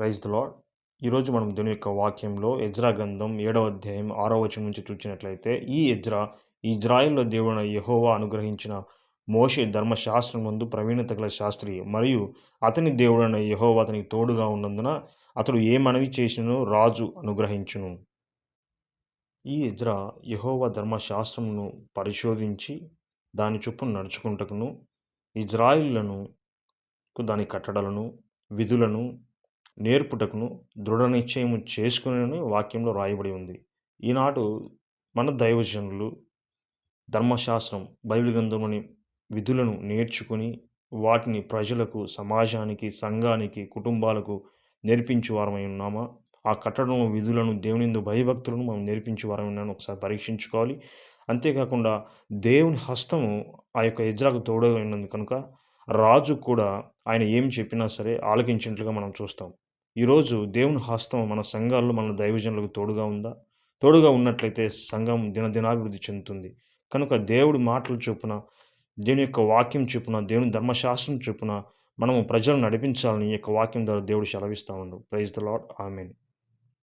Praise the lord. ఈరోజు మనం దేవుని యొక్క వాక్యంలో ఎజ్రా గ్రంథం 7వ అధ్యాయం 6వ వచనం నుంచి చూసినట్లయితే, ఈ ఎజ్రా ఇజ్రాయేలులో దేవుడైన యెహోవా అనుగ్రహించిన మోషే ధర్మశాస్త్రమందు ప్రవీణత గల శాస్త్రి మరియు అతని దేవుడైన యెహోవా అతనికి తోడుగా ఉన్నందున అతడు ఏ మనవి చేసినను రాజు అనుగ్రహించును. ఈ ఎజ్రా యెహోవా ధర్మశాస్త్రమును పరిశోధించి దాని చొప్పున నడుచుకుంటకును ఇజ్రాయిలులను దాని కట్టడలను విధులను నేర్పుటకును దృఢ నిశ్చయము చేసుకుని వాక్యంలో రాయబడి ఉంది. ఈనాడు మన దైవజనులు ధర్మశాస్త్రం బైబిల్ గ్రంథంలోని విధులను నేర్చుకుని వాటిని ప్రజలకు, సమాజానికి, సంఘానికి, కుటుంబాలకు నేర్పించే వారమై ఉన్నామా? ఆ కట్టడం విధులను దేవునియందు భయభక్తులను మనం నేర్పించే వారమై ఉన్నామని ఒకసారి పరీక్షించుకోవాలి. అంతేకాకుండా దేవుని హస్తము ఆ యొక్క ఎజ్రాకు తోడుగా ఉన్నది కనుక రాజు కూడా ఆయన ఏం చెప్పినా సరే ఆలకించినట్లుగా మనం చూస్తాం. ఈరోజు దేవుని హస్తం మన సంఘాల్లో మన దైవజనులకు తోడుగా ఉందా? తోడుగా ఉన్నట్లయితే సంఘం దినదినాభివృద్ధి చెందుతుంది. కనుక దేవుడి మాటల చొప్పున, దేవుని యొక్క వాక్యం చొప్పున, దేవుని ధర్మశాస్త్రం చొప్పున మనము ప్రజలను నడిపించాలని ఈ యొక్క వాక్యం ద్వారా దేవుడు సెలవిస్తా ఉన్నాడు. Praise the lord. ఆమేన్.